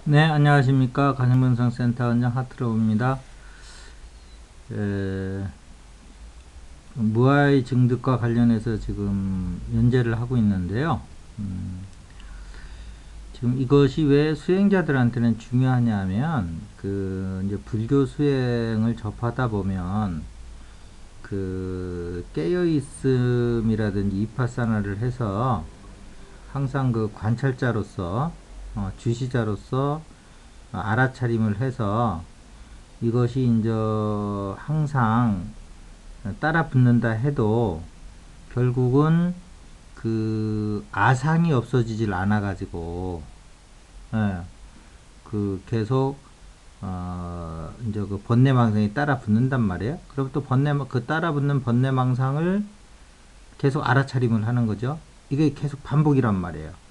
네, 안녕하십니까. 가정분석센터 원장 하트로입니다. 에, 무아의 증득과 관련해서 지금 연재를 하고 있는데요. 지금 이것이 왜 수행자들한테는 중요하냐면, 이제 불교 수행을 접하다 보면, 깨어있음이라든지 이파사나를 해서 항상 그 관찰자로서, 주시자로서 알아차림을 해서 이것이 이제 항상 따라 붙는다 해도 결국은 그 아상이 없어지질 않아 가지고 예, 계속 이제 그 번뇌망상이 따라 붙는단 말이에요. 그럼 또 그 따라 붙는 번뇌망상을 계속 알아차림을 하는 거죠. 이게 계속 반복이란 말이에요.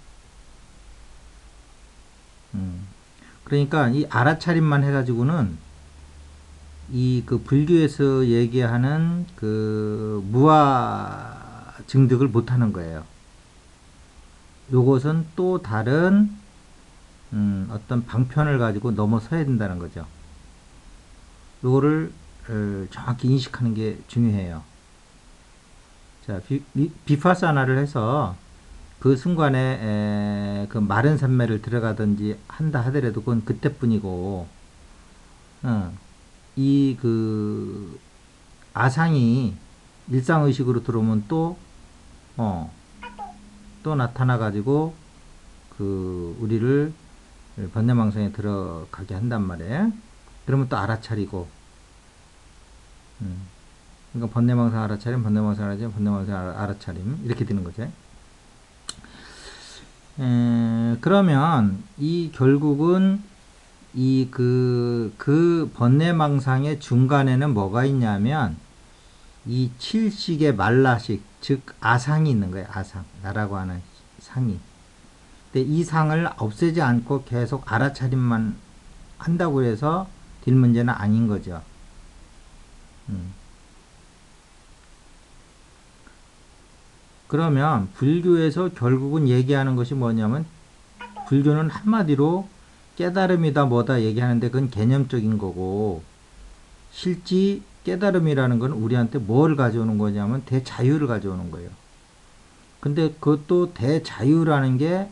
음. 그러니까 이 알아차림만 해가지고는 이 그 불교에서 얘기하는 그 무아 증득을 못하는 거예요. 요것은 또 다른 어떤 방편을 가지고 넘어서야 된다는 거죠. 요거를 정확히 인식하는 게 중요해요. 자, 비파사나를 해서 그 순간에 그 마른 산매를 들어가든지 한다 하더라도 그건 그때뿐이고, 이 그 아상이 일상의식으로 들어오면 어, 또 나타나가지고 우리를 번뇌망상에 들어가게 한단 말이에요. 그러면 또 알아차리고, 음. 그러니까 번뇌망상 알아차림, 번뇌망상 알아차림, 번뇌망상 알아차림 이렇게 되는 거죠. 그러면 이 결국은 그 번뇌망상의 중간에는 뭐가 있냐면 이 칠식의 말라식, 즉 아상이 있는 거예요. 아상, 나라고 하는 상이. 근데 이 상을 없애지 않고 계속 알아차림만 한다고 해서 될 문제는 아닌 거죠. 음. 그러면 불교에서 결국은 얘기하는 것이 뭐냐면 불교는 한마디로 깨달음이다 뭐다 얘기하는데 그건 개념적인 거고 실제 깨달음이라는 건 우리한테 뭘 가져오는 거냐면 대자유를 가져오는 거예요. 근데 그것도 대자유라는 게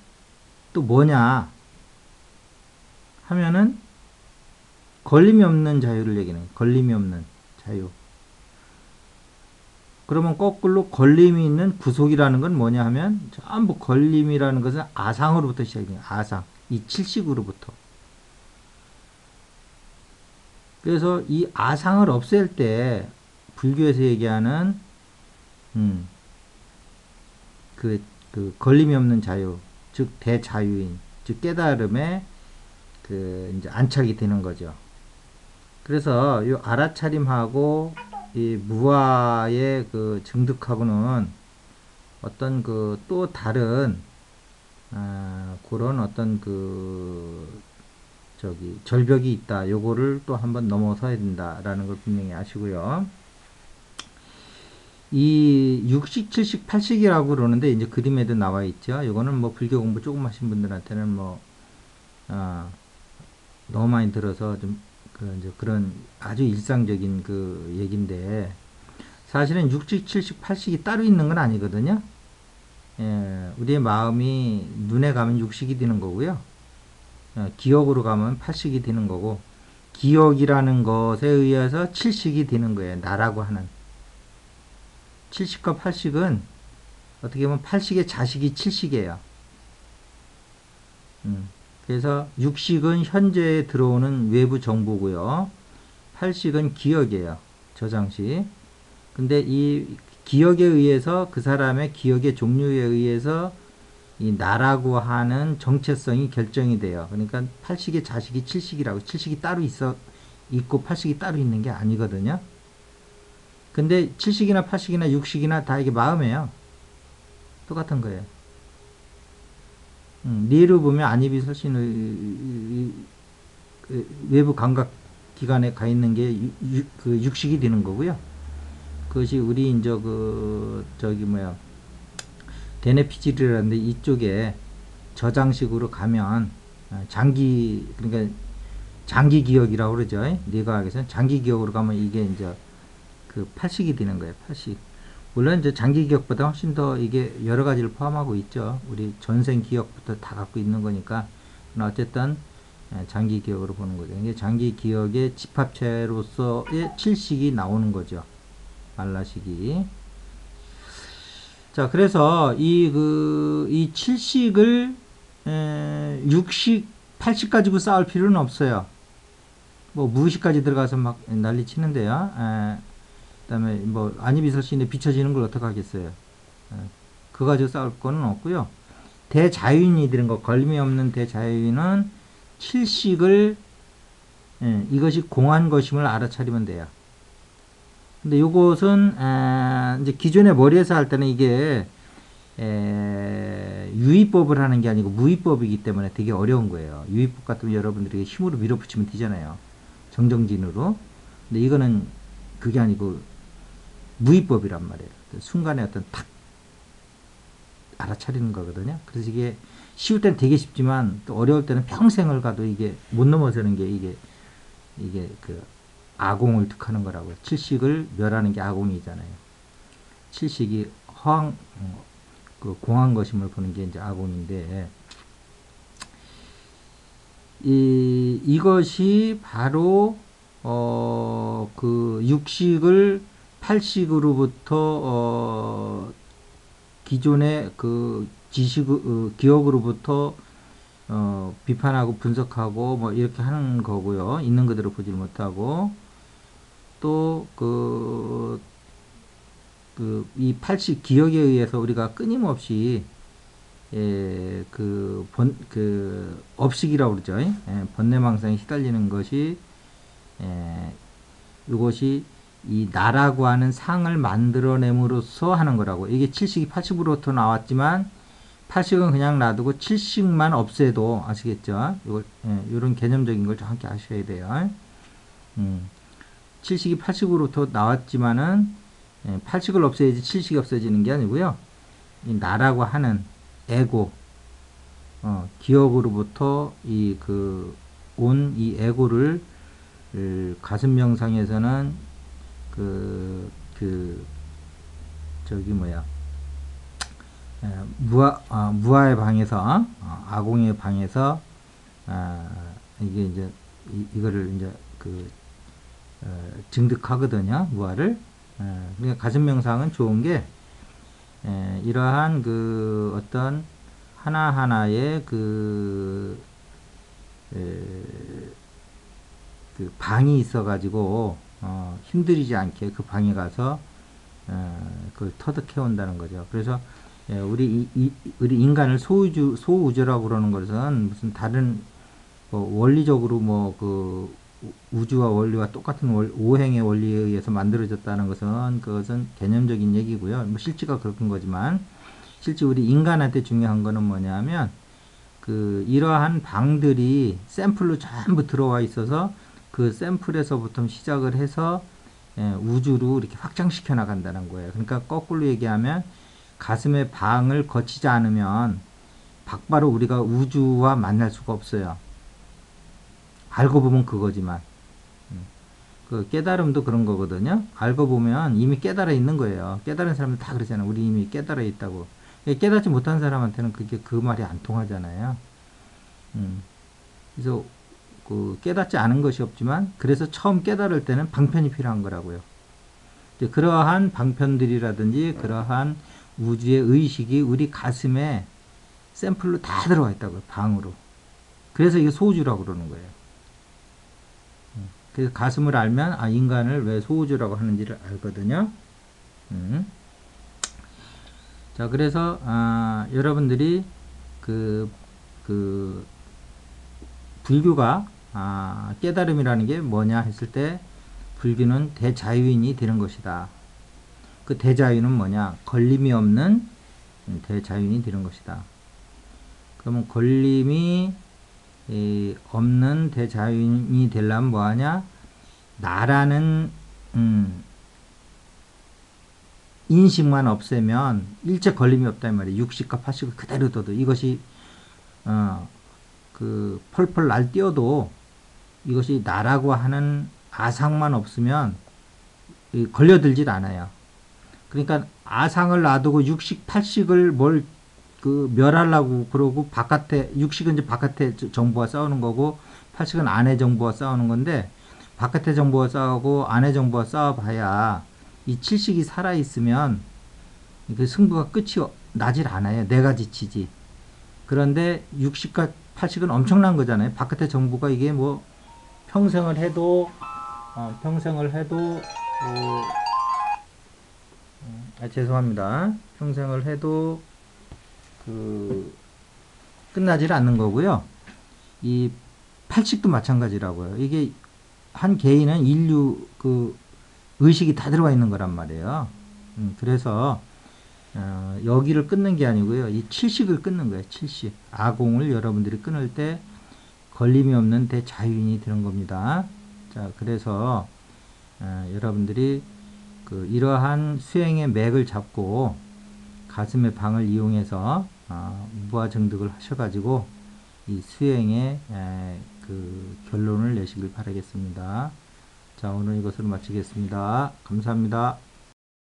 또 뭐냐 하면은 걸림이 없는 자유를 얘기하는 거예요. 걸림이 없는 자유. 그러면 거꾸로 걸림이 있는 구속이라는 건 뭐냐 하면 전부 걸림이라는 것은 아상으로부터 시작해요. 아상. 이 칠식으로부터. 그래서 이 아상을 없앨 때 불교에서 얘기하는 음, 그, 그 걸림이 없는 자유, 즉 대자유인, 즉 깨달음에 그 이제 안착이 되는 거죠. 그래서 이 알아차림하고 이 무아의 그 증득하고는 어떤 그 또 다른 그런 어떤 절벽이 있다. 요거를 또 한번 넘어서야 된다라는 걸 분명히 아시고요. 이 육식, 칠식, 팔식이라고 그러는데 이제 그림에도 나와 있죠. 이거는 뭐 불교 공부 조금 하신 분들한테는 뭐 어, 너무 많이 들어서 좀 이제 그런 아주 일상적인 그 얘긴데 사실은 육식, 칠식, 팔식이 따로 있는 건 아니거든요. 예, 우리의 마음이 눈에 가면 육식이 되는 거고요. 기억으로 가면 팔식이 되는 거고 기억이라는 것에 의해서 칠식이 되는 거예요. 나라고 하는. 칠식과 팔식은 어떻게 보면 팔식의 자식이 칠식이에요. 그래서 육식은 현재에 들어오는 외부 정보고요. 팔식은 기억이에요. 저장식. 근데 이 기억에 의해서 그 사람의 기억의 종류에 의해서 이 나라고 하는 정체성이 결정이 돼요. 그러니까 팔식의 자식이 칠식이라고 칠식이 따로 있고 팔식이 따로 있는 게 아니거든요. 근데 칠식이나 팔식이나 육식이나 다 이게 마음이에요. 똑같은 거예요. 리를 보면 안입이 설신의 외부 감각 기관에 가 있는 게 그 육식이 되는 거고요. 그것이 우리 이제 저기 뭐야 데네피질이라는데 이쪽에 저장식으로 가면 그러니까 장기 기억이라고 그러죠. 뇌과학에서는 장기 기억으로 가면 이게 이제 그 팔식이 되는 거예요. 팔식. 물론 이제 장기 기억보다 훨씬 더 이게 여러 가지를 포함하고 있죠. 우리 전생 기억부터 다 갖고 있는 거니까. 어쨌든 장기 기억으로 보는 거죠. 이게 장기 기억의 집합체로서의 칠식이 나오는 거죠. 말라식이. 자, 그래서 이 칠식을 육식, 팔식 가지고 싸울 필요는 없어요. 뭐 무의식까지 들어가서 막 난리 치는데요. 그다음에 뭐 안이비설신에 비춰지는 걸 어떻게 하겠어요? 그거 가지고 싸울 거는 없고요. 대자유인이 되는 거, 걸림이 없는 대자유인은 칠식을 이것이 공한 것임을 알아차리면 돼요. 근데 요것은 이제 기존의 머리에서 할 때는 이게 유의법을 하는 게 아니고 무의법이기 때문에 되게 어려운 거예요. 유의법 같으면 여러분들이 힘으로 밀어붙이면 되잖아요. 정정진으로. 근데 이거는 그게 아니고 무의법이란 말이에요. 순간에 어떤 탁 알아차리는 거거든요. 그래서 이게 쉬울 때는 되게 쉽지만 또 어려울 때는 평생을 가도 이게 못 넘어서는 게 이게 그 아공을 득하는 거라고요. 칠식을 멸하는 게 아공이잖아요. 칠식이 그 공한 것임을 보는 게 이제 아공인데, 이것이 바로, 그 육식을 팔식으로부터, 기존의 그 기억으로부터, 비판하고 분석하고 뭐 이렇게 하는 거고요. 있는 그대로 보질 못하고, 또, 이 팔식 기억에 의해서 우리가 끊임없이, 업식이라고 그러죠. 번뇌망상에 시달리는 것이, 이것이 이 나라고 하는 상을 만들어냄으로써 하는 거라고. 이게 칠식이 팔식으로부터 나왔지만, 팔식은 그냥 놔두고 칠식만 없애도, 아시겠죠? 요런 개념적인 걸 정확히 아셔야 돼요. 칠식이 팔식으로부터 나왔지만은, 팔식을 없애야지 칠식이 없어지는 게 아니고요. 이 나라고 하는 에고, 기억으로부터 온 이 에고를, 가슴 명상에서는 무아의 방에서, 아공의 방에서, 이게 이제, 이거를 이제 증득하거든요. 무아를. 그러니까 가슴 명상은 좋은 게, 이러한 어떤 하나하나의 방이 있어가지고, 힘들이지 않게 그 방에 가서, 그걸 터득해 온다는 거죠. 그래서, 우리 인간을 소우주라고 그러는 것은 무슨 다른, 원리적으로 우주와 원리와 똑같은 오행의 원리에 의해서 만들어졌다는 것은 그것은 개념적인 얘기고요. 뭐 실제가 그런 거지만 실제 우리 인간한테 중요한 거는 뭐냐면 이러한 방들이 샘플로 전부 들어와 있어서 그 샘플에서부터 시작을 해서 우주로 이렇게 확장시켜 나간다는 거예요. 그러니까 거꾸로 얘기하면 가슴의 방을 거치지 않으면 바로 우리가 우주와 만날 수가 없어요. 알고 보면 그거지만 그 깨달음도 그런 거거든요. 알고 보면 이미 깨달아 있는 거예요. 깨달은 사람들 다 그러잖아요. 우리 이미 깨달아 있다고. 깨닫지 못한 사람한테는 그 말이 안 통하잖아요. 그래서 깨닫지 않은 것이 없지만 그래서 처음 깨달을 때는 방편이 필요한 거라고요. 그러한 방편들이라든지 그러한 우주의 의식이 우리 가슴에 샘플로 다 들어가 있다고요. 방으로. 그래서 이게 소우주라고 그러는 거예요. 그래서 가슴을 알면 인간을 왜 소우주라고 하는지를 알거든요. 자, 그래서 여러분들이 불교가 깨달음이라는 게 뭐냐 했을 때 불교는 대자유인이 되는 것이다. 그 대자유는 뭐냐? 걸림이 없는 대자유인이 되는 것이다. 그러면 걸림이 없는 대자유인이 되려면 뭐하냐? 나라는 인식만 없애면 일체 걸림이 없단 말이에요. 육식과 팔식을 그대로 둬도 이것이 그 펄펄 날뛰어도 이것이 나라고 하는 아상만 없으면 걸려들질 않아요. 그러니까 아상을 놔두고 육식, 팔식을 뭘 그 멸하려고 그러고 바깥에 육식은 이제 바깥에 정부와 싸우는 거고 팔식은 안에 정부와 싸우는 건데 바깥에 정부와 싸우고 안에 정부와 싸워봐야 이 칠식이 살아 있으면 그 승부가 끝이 나질 않아요. 내가 지치지. 그런데 육식과 팔식은 엄청난 거잖아요. 바깥에 정부가 이게 뭐 평생을 해도 죄송합니다. 평생을 해도 그 끝나질 않는 거고요. 이 팔식도 마찬가지라고요. 이게 한 개인은 인류 그 의식이 다 들어가 있는 거란 말이에요. 그래서 여기를 끊는 게 아니고요. 이 칠식을 끊는 거예요. 칠식. 아공을 여러분들이 끊을 때 걸림이 없는 대자유인이 되는 겁니다. 자, 그래서 여러분들이 그 이러한 수행의 맥을 잡고 가슴의 방을 이용해서 무아정득을 하셔가지고 이 수행의 그 결론을 내시길 바라겠습니다. 자, 오늘 이것으로 마치겠습니다. 감사합니다.